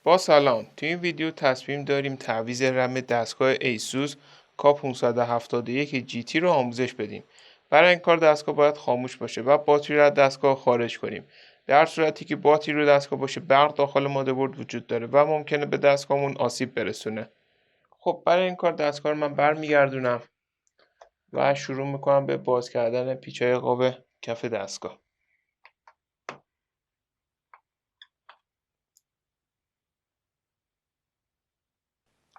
با سلام، تو این ویدیو تصمیم داریم تعویض رم دستگاه ایسوس کا571 GT رو آموزش بدیم. برای این کار دستگاه باید خاموش باشه و باتری رو از دستگاه خارج کنیم. در صورتی که باتری رو دستگاه باشه برق داخل مادربرد وجود داره و ممکنه به دستگاهمون آسیب برسونه. خب برای این کار دستگاه رو من برمیگردونم و شروع میکنم به باز کردن پیچ‌های قاب کف دستگاه.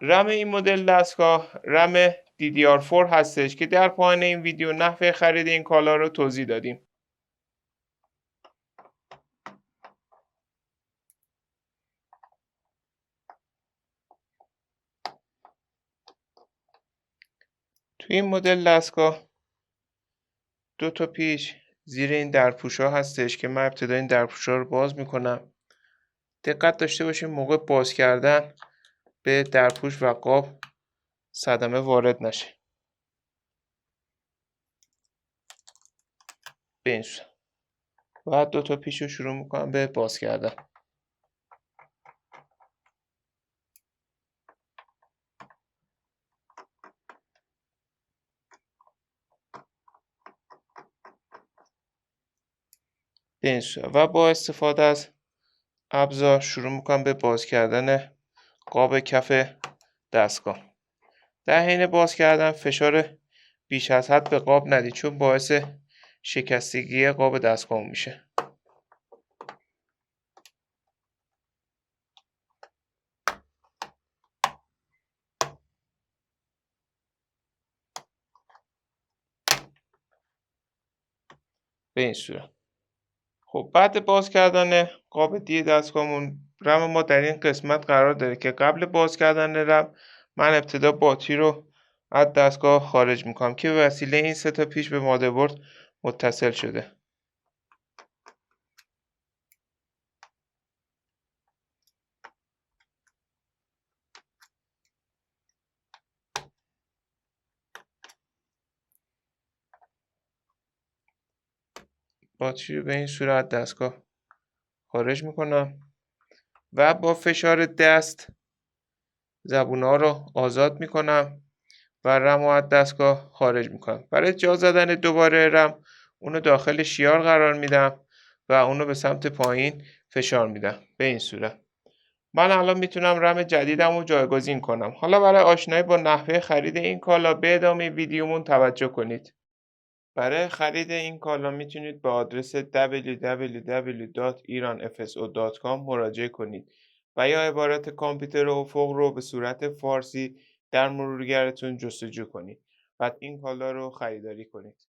رم این مدل دستگاه رم DDR4 هستش که در پایان این ویدیو نحوه خرید این کالا رو توضیح دادیم. تو این مدل دستگاه دو تا پیچ زیر این درپوشا هستش که من ابتدا این درپوشا رو باز میکنم. دقت داشته باشیم موقع باز کردن به درپوش و قاب صدمه وارد نشه. به این صورت. و دو تا پیچ رو شروع میکنم به باز کردن. به این صورت. و با استفاده از ابزار شروع میکنم به باز کردن قاب کف دستگاه. در حین باز کردن فشار بیش از حد به قاب ندید چون باعث شکستگی قاب دستگاه میشه. به این صورت. خب بعد باز کردن قاب دی دستگاهمون رم ما در این قسمت قرار داره که قبل باز کردن رم من ابتدا باتری رو از دستگاه خارج میکنم که به وسیله این سه تا پیچ به مادربرد متصل شده. باتری رو به این صورت دستگاه خارج میکنم و با فشار دست زبون‌ها رو آزاد میکنم و رم رو از دستگاه خارج میکنم. برای جا زدن دوباره رم اونو داخل شیار قرار میدم و اونو به سمت پایین فشار میدم. به این صورت. من الان میتونم رم جدیدم رو جایگزین کنم. حالا برای آشنایی با نحوه خرید این کالا به ادامه ویدیومون توجه کنید. برای خرید این کالا میتونید به آدرس www.iranfso.com مراجعه کنید و یا عبارت کامپیوتر افق رو به صورت فارسی در مرورگرتون جستجو کنید و این کالا رو خریداری کنید.